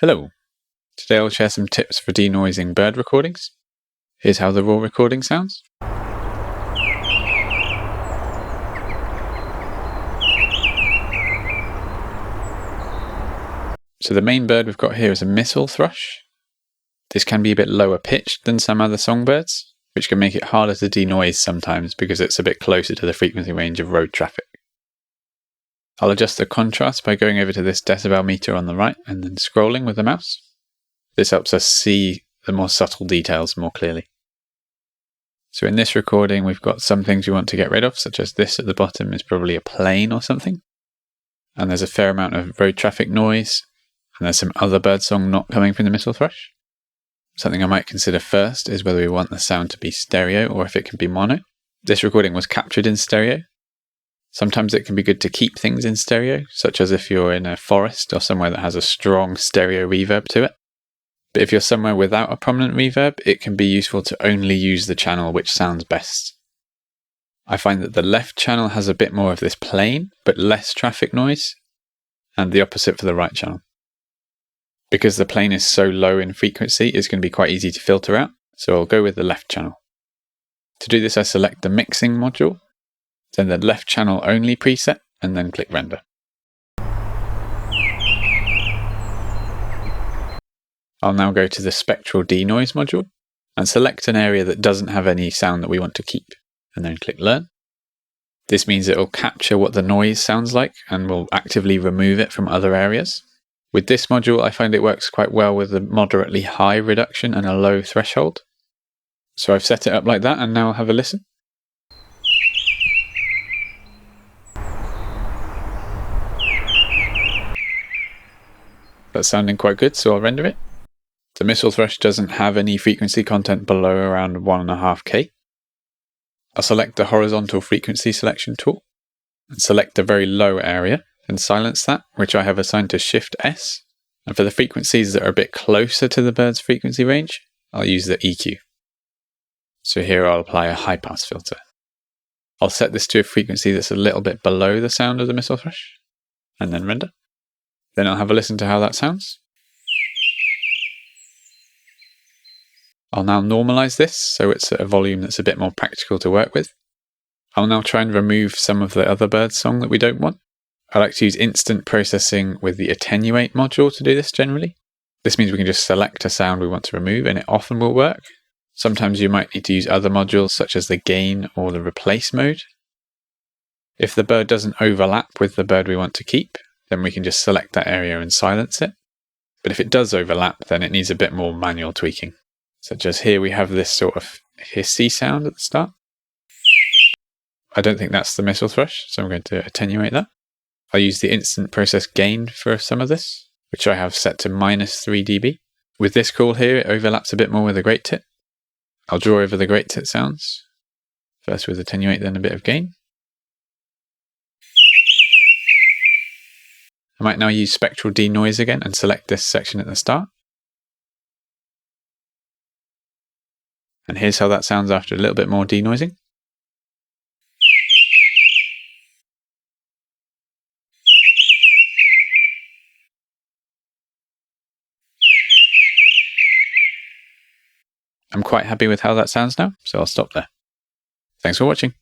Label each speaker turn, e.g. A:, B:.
A: Hello, today I'll share some tips for denoising bird recordings. Here's how the raw recording sounds. So the main bird we've got here is a missile thrush. This can be a bit lower pitched than some other songbirds, which can make it harder to denoise sometimes because it's a bit closer to the frequency range of road traffic. I'll adjust the contrast by going over to this decibel meter on the right and then scrolling with the mouse. This helps us see the more subtle details more clearly. So in this recording we've got some things we want to get rid of, such as this at the bottom is probably a plane or something. And there's a fair amount of road traffic noise, and there's some other birdsong not coming from the missile thrush. Something I might consider first is whether we want the sound to be stereo or if it can be mono. This recording was captured in stereo. Sometimes it can be good to keep things in stereo, such as if you're in a forest or somewhere that has a strong stereo reverb to it. But if you're somewhere without a prominent reverb, it can be useful to only use the channel which sounds best. I find that the left channel has a bit more of this plane, but less traffic noise, and the opposite for the right channel. Because the plane is so low in frequency, it's going to be quite easy to filter out, so I'll go with the left channel. To do this, I select the mixing module, then the left channel only preset, and then click render. I'll now go to the spectral denoise module and select an area that doesn't have any sound that we want to keep, and then click learn. This means it will capture what the noise sounds like and will actively remove it from other areas. With this module, I find it works quite well with a moderately high reduction and a low threshold. So I've set it up like that, and now I'll have a listen. That's sounding quite good, so I'll render it. The missile thrush doesn't have any frequency content below around 1.5K. I'll select the horizontal frequency selection tool and select the very low area and silence that, which I have assigned to Shift S. And for the frequencies that are a bit closer to the bird's frequency range, I'll use the EQ. So here I'll apply a high pass filter. I'll set this to a frequency that's a little bit below the sound of the missile thrush, and then render. Then I'll have a listen to how that sounds. I'll now normalize this so it's at a volume that's a bit more practical to work with. I'll now try and remove some of the other bird song that we don't want. I like to use instant processing with the attenuate module to do this generally. This means we can just select a sound we want to remove and it often will work. Sometimes you might need to use other modules such as the gain or the replace mode. If the bird doesn't overlap with the bird we want to keep, then we can just select that area and silence it. But if it does overlap, then it needs a bit more manual tweaking. Such as here we have this sort of hissy sound at the start. I don't think that's the missile thrush, so I'm going to attenuate that. I'll use the instant process gain for some of this, which I have set to -3 dB. With this call here, it overlaps a bit more with the great tit. I'll draw over the great tit sounds, first with attenuate, then a bit of gain. I might now use spectral denoise again and select this section at the start. And here's how that sounds after a little bit more denoising. I'm quite happy with how that sounds now, so I'll stop there. Thanks for watching.